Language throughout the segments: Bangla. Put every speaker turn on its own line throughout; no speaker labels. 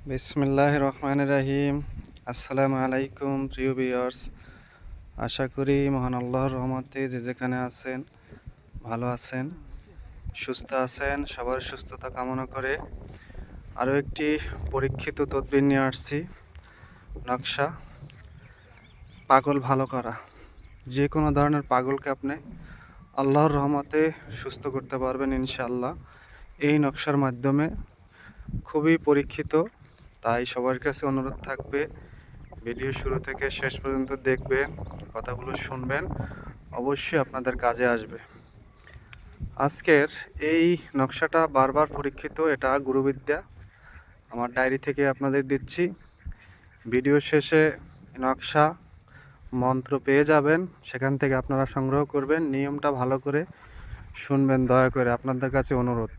বিসমিল্লাহির রহমানির রহিম। আসসালামু আলাইকুম প্রিয় ভিউয়ার্স। আশা করি মহান আল্লাহর রহমতে যে যেখানে আছেন ভালো আছেন, সুস্থ আছেন। সবার সুস্থতা কামনা করে আরও একটি পরীক্ষিত তদবির নিয়ে আসছি। নকশা পাগল ভালো করা। যে কোনো ধরনের পাগলকে আপনি আল্লাহর রহমতে সুস্থ করতে পারবেন ইনশাআল্লাহ এই নকশার মাধ্যমে। খুবই পরীক্ষিত, তাই সবার কাছে অনুরোধ থাকবে ভিডিও শুরু থেকে শেষ পর্যন্ত দেখবেন, কথাগুলো শুনবেন, অবশ্যই আপনাদের কাজে আসবে। আজকের এই নকশাটা বারবার পরীক্ষিত, এটা গুরুবিদ্যা। আমার ডায়েরি থেকে আপনাদের দিচ্ছি। ভিডিও শেষে নকশা মন্ত্র পেয়ে যাবেন, সেখান থেকে আপনারা সংগ্রহ করবেন। নিয়মটা ভালো করে শুনবেন দয়া করে, আপনাদের কাছে অনুরোধ।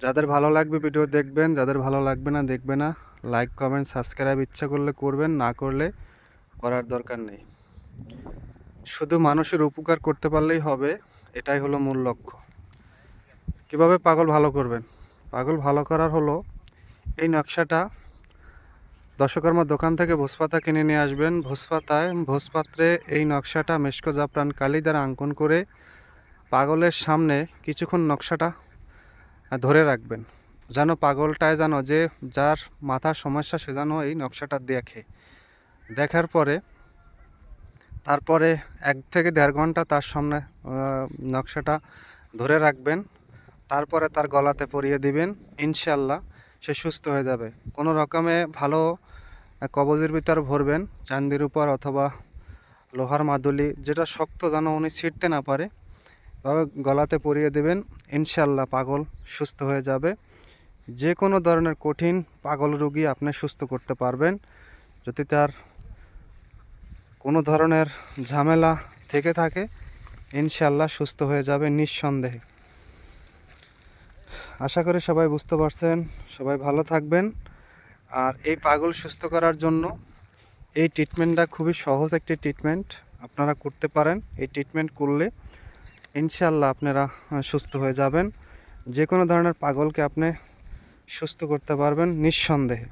যাদের ভালো লাগবে ভিডিও দেখবেন, যাদের ভালো লাগবে না দেখবে না। লাইক কমেন্ট সাবস্ক্রাইব ইচ্ছা করলে করবেন, না করলে করার দরকার নেই। শুধু মানুষের উপকার করতে পারলেই হবে, এটাই হলো মূল লক্ষ্য। কিভাবে পাগল ভালো করবেন? পাগল ভালো করার হলো এই নকশাটা দশকর্মার দোকান থেকে ভোজপাতা কিনে নিয়ে আসবেন। ভোজপাত্রে এই নকশাটা মেশকো জাফরান কালি দ্বারা অঙ্কন করে পাগলের সামনে কিছুক্ষণ নকশাটা ধরে রাখবেন, যেন পাগলটায় যেন যে যার মাথার সমস্যা সে যেন এই নকশাটা দেখার পরে তারপরে 1 থেকে 1.5 ঘন্টা তার সামনে নকশাটা ধরে রাখবেন। তারপরে তার গলাতে পরিয়ে দিবেন, ইনশাআল্লাহ সে সুস্থ হয়ে যাবে। কোনো রকমে ভালো কবজের ভিতর ভরবেন, চান্দির উপর অথবা লোহার মাদুলি, যেটা শক্ত যেন উনি ছিঁড়তে না পারে, তবে গলাতে পরিয়ে দেবেন। ইনশাআল্লাহ পাগল সুস্থ হয়ে যাবে। যে কোনো ধরনের কঠিন পাগল রোগী আপনি সুস্থ করতে পারবেন। যদি তার কোনো ধরনের ঝামেলা থেকে থাকে, ইনশাআল্লাহ সুস্থ হয়ে যাবে নিঃসন্দেহে। আশা করি সবাই বুঝতে পারছেন। সবাই ভালো থাকবেন। আর এই পাগল সুস্থ করার জন্য এই ট্রিটমেন্টটা খুবই সহজ একটি ট্রিটমেন্ট, আপনারা করতে পারেন। এই ট্রিটমেন্ট করলে ইনশাআল্লাহ আপনারা সুস্থ হয়ে যাবেন। যে কোনো ধরনের পাগলকে আপনি সুস্থ করতে পারবেন নিঃসন্দেহে।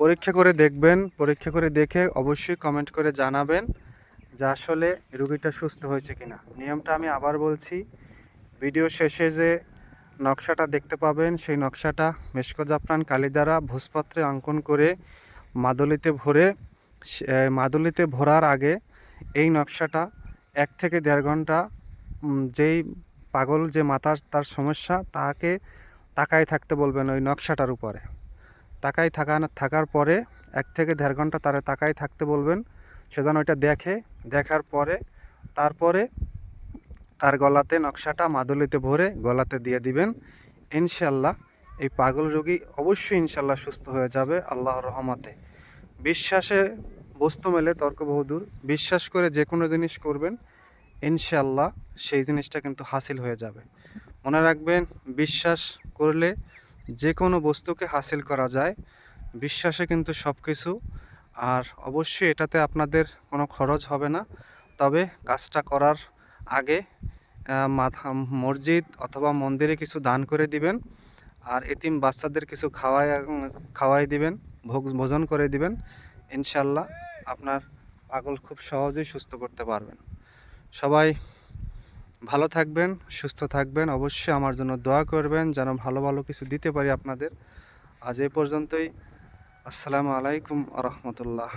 পরীক্ষা করে দেখবেন, পরীক্ষা করে দেখে অবশ্যই কমেন্ট করে জানাবেন যে আসলে রোগীটা সুস্থ হয়েছে কিনা। নিয়মটা আমি আবার বলছি, ভিডিও শেষে যে নকশাটা দেখতে পাবেন সেই নকশাটা মেশকো জাফরান কালি দ্বারা ভোজপত্রে অঙ্কন করে মাদুলিতে ভরার আগে এই নকশাটা 1 থেকে 1.5 ঘন্টা যেই পাগল যে মাথার তার সমস্যা তাকে তাকায় থাকতে বলবেন ওই নকশাটার উপরে। থাকার পরে 1 থেকে 1.5 ঘন্টা তারা তাকায় থাকতে বলবেন, সে যেন ওইটা দেখার পরে তারপরে তার গলাতে নকশাটা মাদুলিতে ভরে গলাতে দিয়ে দিবেন। ইনশাআল্লাহ এই পাগল রোগী অবশ্যই ইনশাআল্লাহ সুস্থ হয়ে যাবে আল্লাহর রহমতে। বিশ্বাসে বস্তু মেলে তর্ক বহুদূর। বিশ্বাস করে যে কোনো জিনিস করবেন, ইনশাআল্লাহ সেই জিনিসটা কিন্তু হাসিল হয়ে যাবে। মনে রাখবেন, বিশ্বাস করলে যে কোনো বস্তুকে হাসিল করা যায়। বিশ্বাসে কিন্তু সব কিছু। আর অবশ্যই এটাতে আপনাদের কোনো খরচ হবে না। তবে কাজটা করার আগে মসজিদ অথবা মন্দিরে কিছু দান করে দিবেন। আর এতিম বাচ্চাদের কিছু খাওয়াই দিবেন, ভোজন করে দিবেন। ইনশাআল্লাহ আপনার পাগল খুব সহজেই সুস্থ করতে পারবেন। সবাই ভালো থাকবেন, সুস্থ থাকবেন। অবশ্যই আমার জন্য দোয়া করবেন যেন ভালো ভালো কিছু দিতে পারি আপনাদের। আজ এই পর্যন্তই। আসসালামু আলাইকুম আ রহমতুল্লাহ।